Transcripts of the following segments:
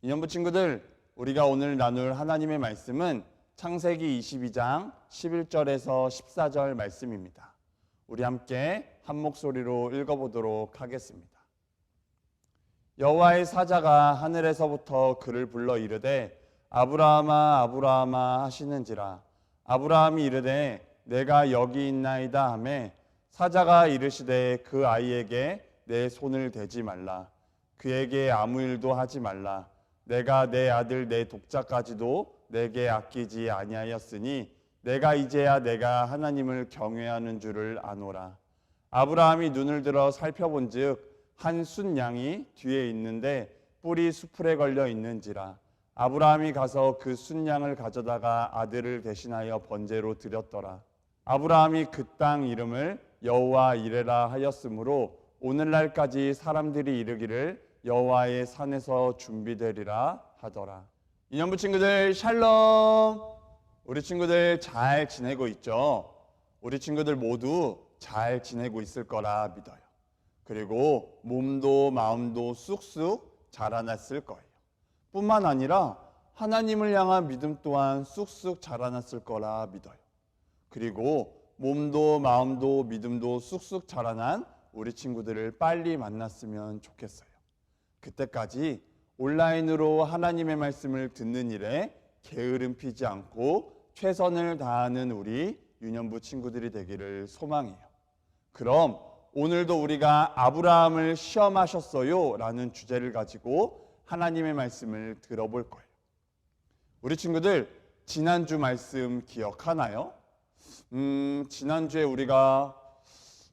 이년부 친구들, 우리가 오늘 나눌 하나님의 말씀은 창세기 22장 11절에서 14절 말씀입니다. 우리 함께 한 목소리로 읽어보도록 하겠습니다. 여호와의 사자가 하늘에서부터 그를 불러 이르되 아브라함아 아브라함아 하시는지라. 아브라함이 이르되 내가 여기 있나이다 하매 사자가 이르시되 그 아이에게 내 손을 대지 말라. 그에게 아무 일도 하지 말라. 내가 내 아들 내 독자까지도 내게 아끼지 아니하였으니 내가 이제야 내가 하나님을 경외하는 줄을 아노라. 아브라함이 눈을 들어 살펴본즉 한 순양이 뒤에 있는데 뿔이 수풀에 걸려 있는지라. 아브라함이 가서 그 순양을 가져다가 아들을 대신하여 번제로 드렸더라. 아브라함이 그 땅 이름을 여호와 이레라 하였으므로 오늘날까지 사람들이 이르기를 여호와의 산에서 준비되리라 하더라. 이년부 친구들 샬롬. 우리 친구들 잘 지내고 있죠? 우리 친구들 모두 잘 지내고 있을 거라 믿어요. 그리고 몸도 마음도 쑥쑥 자라났을 거예요. 뿐만 아니라 하나님을 향한 믿음 또한 쑥쑥 자라났을 거라 믿어요. 그리고 몸도 마음도 믿음도 쑥쑥 자라난 우리 친구들을 빨리 만났으면 좋겠어요. 그때까지 온라인으로 하나님의 말씀을 듣는 일에 게으름 피지 않고 최선을 다하는 우리 유년부 친구들이 되기를 소망해요. 그럼 오늘도 우리가 아브라함을 시험하셨어요 라는 주제를 가지고 하나님의 말씀을 들어볼 거예요. 우리 친구들 지난주 말씀 기억하나요? 지난주에 우리가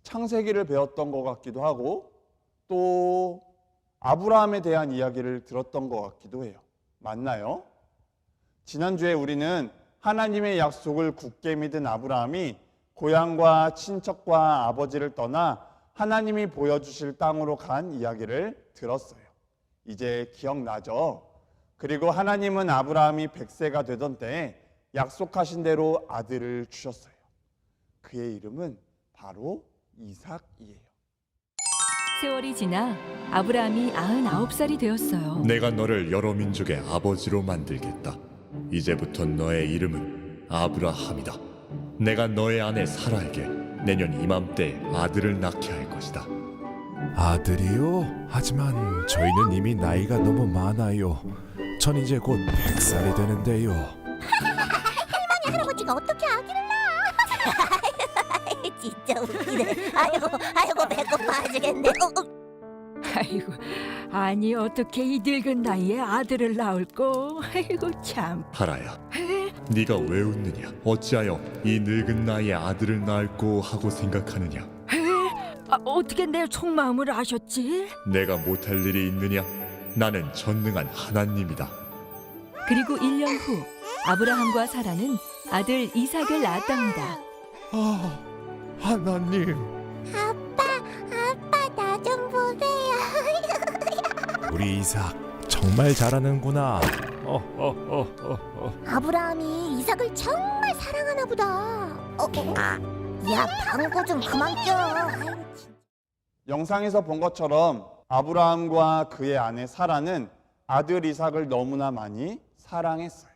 창세기를 배웠던 것 같기도 하고 또 아브라함에 대한 이야기를 들었던 것 같기도 해요. 맞나요? 지난주에 우리는 하나님의 약속을 굳게 믿은 아브라함이 고향과 친척과 아버지를 떠나 하나님이 보여주실 땅으로 간 이야기를 들었어요. 이제 기억나죠? 그리고 하나님은 아브라함이 100세가 되던 때에 약속하신 대로 아들을 주셨어요. 그의 이름은 바로 이삭이에요. 세월이 지나 아브라함이 99살이 되었어요. 내가 너를 여러 민족의 아버지로 만들겠다. 이제부터 너의 이름은 아브라함이다. 내가 너의 아내 사라에게 내년 이맘때 아들을 낳게 할 것이다. 아들이요? 하지만 저희는 이미 나이가 너무 많아요. 전 이제 곧 100살이 되는데요. 할머니 할아버지가 어떻게 아기를 낳아? 진짜 웃기네. 아이고 배고파 죽겠네. 아이고, 아니 어떻게 이 늙은 나이에 아들을 낳을꼬? 아이고 참. 하라야, 네가 왜 웃느냐? 어찌하여 이 늙은 나이에 아들을 낳을꼬 하고 생각하느냐? 어떻게 내 속마음을 아셨지? 내가 못할 일이 있느냐? 나는 전능한 하나님이다. 그리고 1년 후 아브라함과 사라는 아들 이삭을 낳았답니다. 하나님. 아빠 나 좀 보세요. 우리 이삭 정말 잘하는구나. 아브라함이 이삭을 정말 사랑하나 보다. 야 방구 좀 그만 껴. 영상에서 본 것처럼 아브라함과 그의 아내 사라는 아들 이삭을 너무나 많이 사랑했어요.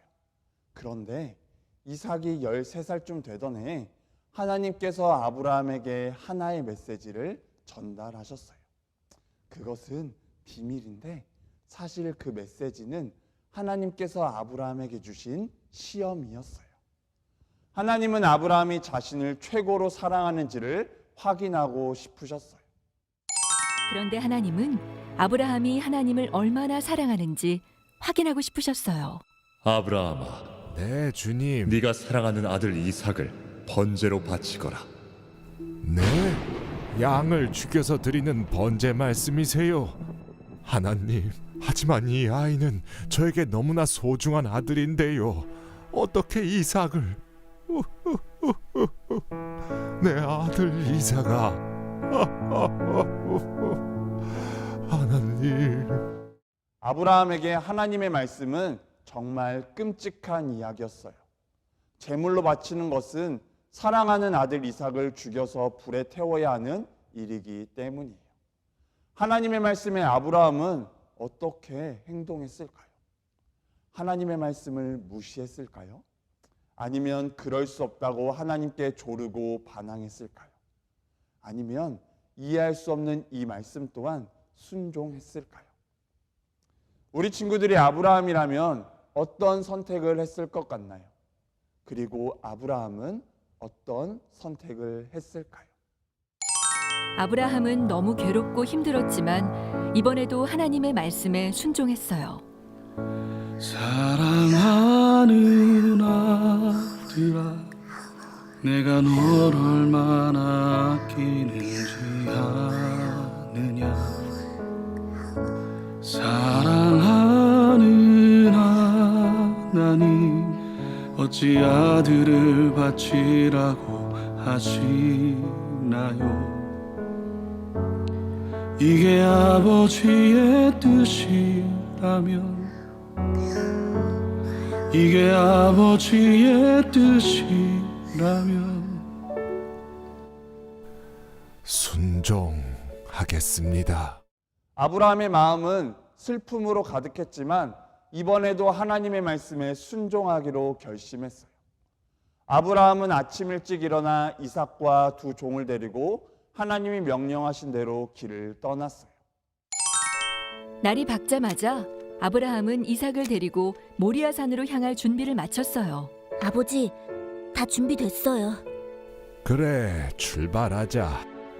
그런데 이삭이 13살쯤 되던 해에 하나님께서 아브라함에게 하나의 메시지를 전달하셨어요. 그것은 비밀인데 사실 그 메시지는 하나님께서 아브라함에게 주신 시험이었어요. 하나님은 아브라함이 자신을 최고로 사랑하는지를 확인하고 싶으셨어요. 그런데 하나님은 아브라함이 하나님을 얼마나 사랑하는지 확인하고 싶으셨어요. 아브라함아, 네, 주님. 네가 사랑하는 아들 이삭을 번제로 바치거라. 네, 양을 죽여서 드리는 번제 말씀이세요. 하나님, 하지만 이 아이는 저에게 너무나 소중한 아들인데요. 어떻게 이삭을? 내 아들 이삭아. 하나님. 아브라함에게 하나님의 말씀은 정말 끔찍한 이야기였어요. 제물로 바치는 것은 사랑하는 아들 이삭을 죽여서 불에 태워야 하는 일이기 때문이에요. 하나님의 말씀에 아브라함은 어떻게 행동했을까요? 하나님의 말씀을 무시했을까요? 아니면 그럴 수 없다고 하나님께 조르고 반항했을까요? 아니면 이해할 수 없는 이 말씀 또한 순종했을까요? 우리 친구들이 아브라함이라면 어떤 선택을 했을 것 같나요? 그리고 아브라함은 어떤 선택을 했을까요? 아브라함은 너무 괴롭고 힘들었지만 이번에도 하나님의 말씀에 순종했어요. 사랑하는 아들아, 내가 널 얼마나 아끼는지 아느냐. 사랑하는 하나님, 어찌 아들을 바치라고 하시나요? 이게 아버지의 뜻이라면, 이게 아버지의 뜻이라면 순종하겠습니다. 아브라함의 마음은 슬픔으로 가득했지만 이번에도 하나님의 말씀에 순종하기로 결심했어요. 아브라함은 아침 일찍 일어나 이삭과 두 종을 데리고 하나님이 명령하신 대로 길을 떠났어요. 날이 밝자마자 아브라함은 이삭을 데리고 모리아 산으로 향할 준비를 마쳤어요. 아버지, 다 준비됐어요. 그래, 출발하자.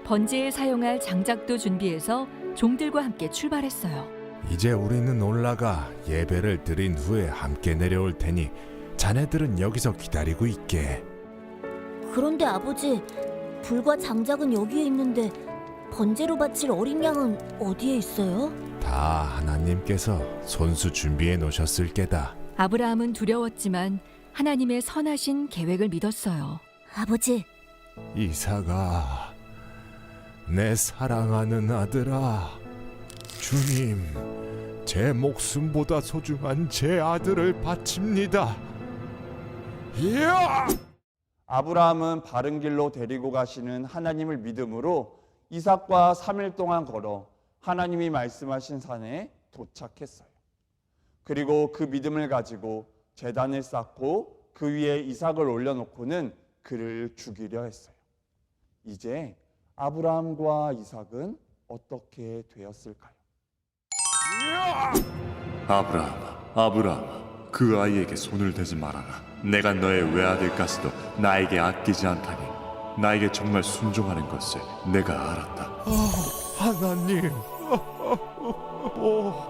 번제에 사용할 장작도 준비해서 종들과 함께 출발했어요. 이제 우리는 올라가 예배를 드린 후에 함께 내려올 테니 자네들은 여기서 기다리고 있게. 그런데 아버지, 불과 장작은 여기에 있는데 번제로 바칠 어린 양은 어디에 있어요? 다 하나님께서 손수 준비해 놓으셨을 게다. 아브라함은 두려웠지만 하나님의 선하신 계획을 믿었어요. 아버지, 이삭아, 내 사랑하는 아들아, 주님, 제 목숨보다 소중한 제 아들을 바칩니다. 이야! 아브라함은 바른 길로 데리고 가시는 하나님을 믿음으로 이삭과 3일 동안 걸어 하나님이 말씀하신 산에 도착했어요. 그리고 그 믿음을 가지고 제단을 쌓고 그 위에 이삭을 올려놓고는 그를 죽이려 했어요. 이제 아브라함과 이삭은 어떻게 되었을까요? 아브라함아, 그 아이에게 손을 대지 말아라. 내가 너의 외아들까지도 나에게 아끼지 않다니 나에게 정말 순종하는 것을 내가 알았다. 하나님,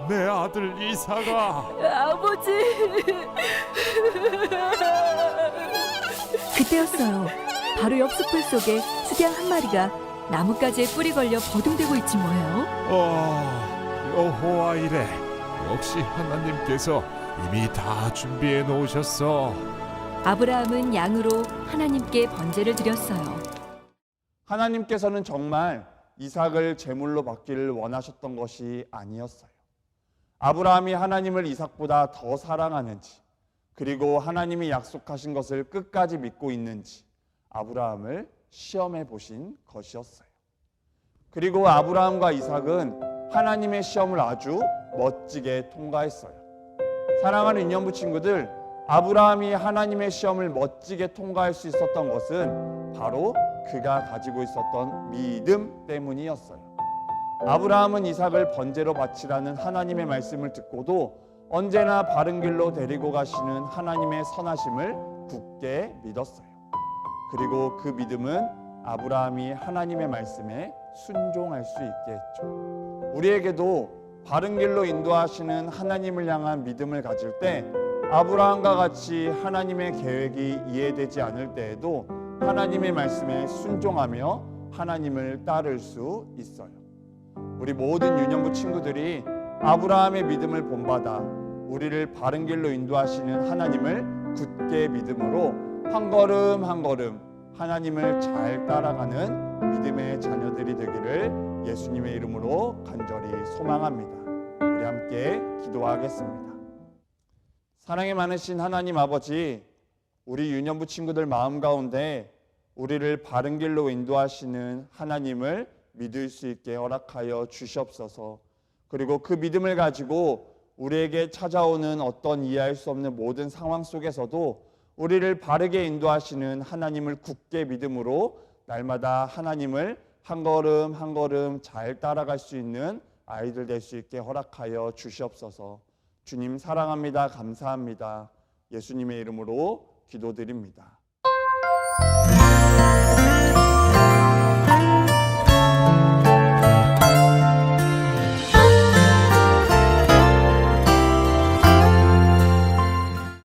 내 아들 이삭아. 아버지! 그때였어요. 바로 옆 숲풀 속에 수양 한 마리가 나뭇가지에 뿔이 걸려 버둥대고 있지 뭐예요. 여호와 이래, 역시 하나님께서 이미 다 준비해 놓으셨어. 아브라함은 양으로 하나님께 번제를 드렸어요. 하나님께서는 정말 이삭을 제물로 받기를 원하셨던 것이 아니었어요. 아브라함이 하나님을 이삭보다 더 사랑하는지, 그리고 하나님이 약속하신 것을 끝까지 믿고 있는지 아브라함을 시험해 보신 것이었어요. 그리고 아브라함과 이삭은 하나님의 시험을 아주 멋지게 통과했어요. 사랑하는 인연부 친구들, 아브라함이 하나님의 시험을 멋지게 통과할 수 있었던 것은 바로 그가 가지고 있었던 믿음 때문이었어요. 아브라함은 이삭을 번제로 바치라는 하나님의 말씀을 듣고도 언제나 바른 길로 데리고 가시는 하나님의 선하심을 굳게 믿었어요. 그리고 그 믿음은 아브라함이 하나님의 말씀에 순종할 수 있게 했죠. 우리에게도 바른 길로 인도하시는 하나님을 향한 믿음을 가질 때 아브라함과 같이 하나님의 계획이 이해되지 않을 때에도 하나님의 말씀에 순종하며 하나님을 따를 수 있어요. 우리 모든 유년부 친구들이 아브라함의 믿음을 본받아 우리를 바른 길로 인도하시는 하나님을 굳게 믿음으로 한 걸음 한 걸음 하나님을 잘 따라가는 믿음의 자녀들이 되기를 예수님의 이름으로 간절히 소망합니다. 우리 함께 기도하겠습니다. 사랑이 많으신 하나님 아버지, 우리 유년부 친구들 마음 가운데 우리를 바른 길로 인도하시는 하나님을 믿을 수 있게 허락하여 주시옵소서. 그리고 그 믿음을 가지고 우리에게 찾아오는 어떤 이해할 수 없는 모든 상황 속에서도 우리를 바르게 인도하시는 하나님을 굳게 믿음으로 날마다 하나님을 한 걸음 한 걸음 잘 따라갈 수 있는 아이들 될 수 있게 허락하여 주시옵소서. 주님 사랑합니다. 감사합니다. 예수님의 이름으로 기도드립니다.